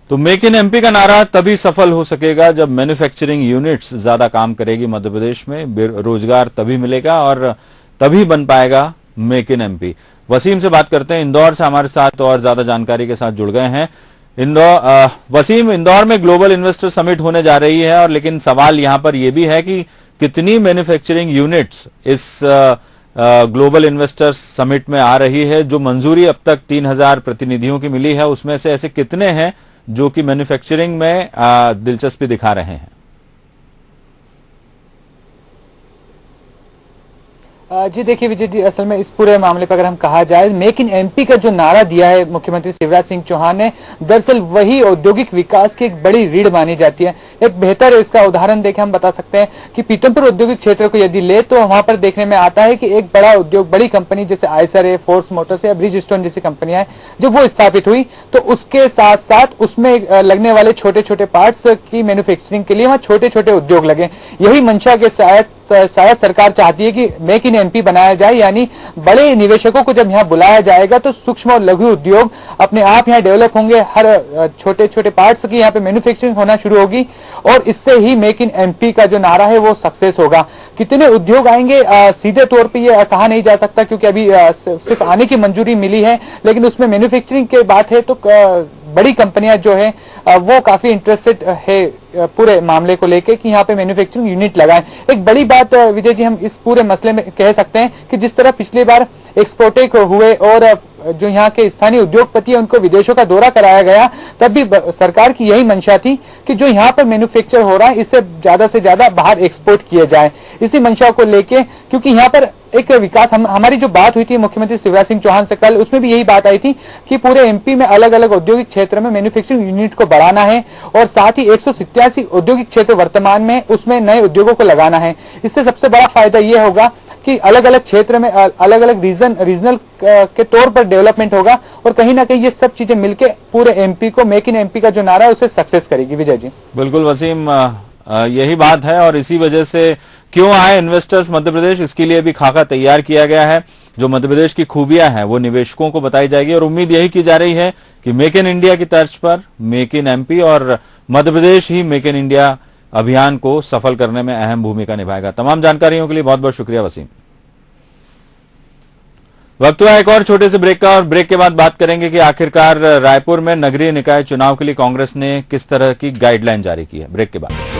तो make in MP का नारा तभी सफल हो सकेगा जब मैन्युफैक्चरिंग यूनिट्स ज्यादा काम करेगी मध्य प्रदेश में, रोजगार तभी मिलेगा और तभी बन पाएगा मेक इन एमपी। वसीम से बात करते हैं, इंदौर से हमारे साथ और ज्यादा जानकारी के साथ जुड़ गए हैं। वसीम, इंदौर में ग्लोबल इन्वेस्टर समिट होने जा रही है और लेकिन सवाल यहां पर यह भी है कि कितनी मैन्युफैक्चरिंग यूनिट्स इस ग्लोबल इन्वेस्टर्स समिट में आ रही है। जो मंजूरी अब तक 3000 प्रतिनिधियों की मिली है उसमें से ऐसे कितने हैं जो कि मैन्युफैक्चरिंग में दिलचस्पी दिखा रहे हैं? जी देखिए विजय जी, असल में इस पूरे मामले पर अगर हम कहा जाए, मेक इन एमपी का जो नारा दिया है मुख्यमंत्री शिवराज सिंह चौहान ने, दरअसल वही औद्योगिक विकास की एक बड़ी रीढ़ मानी जाती है। एक बेहतर इसका उदाहरण देखें हम बता सकते हैं कि पीतमपुर औद्योगिक क्षेत्र को यदि ले तो वहां पर देखने में आता है कि एक बड़ा उद्योग, बड़ी कंपनी जैसे आयसर है, फोर्स मोटर्स या ब्रिजस्टोन जैसी कंपनियां हैं, जब वो स्थापित हुई तो उसके साथ साथ उसमें लगने वाले छोटे छोटे पार्ट्स की मैन्युफैक्चरिंग के लिए वहां छोटे छोटे उद्योग लगे। यही मंशा के शायद सरकार चाहती है कि मेक इन एमपी बनाया जाए, यानी बड़े निवेशकों को जब यहाँ बुलाया जाएगा तो सूक्ष्म और लघु उद्योग अपने आप यहाँ डेवलप होंगे, हर छोटे छोटे पार्ट्स की यहाँ पे मैन्युफैक्चरिंग होना शुरू होगी और इससे ही मेक इन एमपी का जो नारा है वो सक्सेस होगा। कितने उद्योग आएंगे सीधे तौर पे ये कहा नहीं जा सकता क्योंकि अभी सिर्फ आने की मंजूरी मिली है, लेकिन उसमें मैन्युफैक्चरिंग की बात है तो बड़ी कंपनियां जो है वो काफी इंटरेस्टेड है पूरे मामले को लेके कि यहाँ पे मैन्युफैक्चरिंग यूनिट लगाएं। एक बड़ी बात विजय जी हम इस पूरे मसले में कह सकते हैं कि जिस तरह पिछली बार एक्सपोर्टेक हुए और जो यहाँ के स्थानीय उद्योगपति है उनको विदेशों का दौरा कराया गया, तब भी सरकार की यही मंशा थी कि जो यहाँ पर मैन्युफैक्चर हो रहा है इससे ज्यादा से ज्यादा बाहर एक्सपोर्ट किए जाए। इसी मंशा को लेके, क्योंकि यहाँ पर एक विकास हमारी जो बात हुई थी मुख्यमंत्री शिवराज सिंह चौहान से कल, उसमें भी यही बात आई थी कि पूरे एमपी में अलग अलग औद्योगिक क्षेत्र में मैन्युफैक्चरिंग यूनिट को बढ़ाना है और साथ ही 187 औद्योगिक क्षेत्र वर्तमान में उसमें नए उद्योगों को लगाना है। इससे सबसे बड़ा फायदा यह होगा कि अलग अलग क्षेत्र में अलग अलग रीजनल के तौर पर डेवलपमेंट होगा और कहीं ना कहीं ये सब चीजें मिलकर पूरे एमपी को मेक इन एमपी का जो नारा है उसे सक्सेस करेगी। विजय जी बिल्कुल वसीम, यही बात है और इसी वजह से क्यों आए इन्वेस्टर्स मध्य प्रदेश, इसके लिए भी खाका तैयार किया गया है। जो मध्य प्रदेश की खूबियां हैं वो निवेशकों को बताई जाएगी और उम्मीद यही की जा रही है कि मेक इन इंडिया की तर्ज पर मेक इन एमपी और मध्य प्रदेश ही मेक इन इंडिया अभियान को सफल करने में अहम भूमिका निभाएगा। तमाम जानकारियों के लिए बहुत बहुत शुक्रिया वसीम। वक्त हुआ एक और छोटे से ब्रेक का और ब्रेक के बाद बात करेंगे कि आखिरकार रायपुर में नगरीय निकाय चुनाव के लिए कांग्रेस ने किस तरह की गाइडलाइन जारी की है। ब्रेक के बाद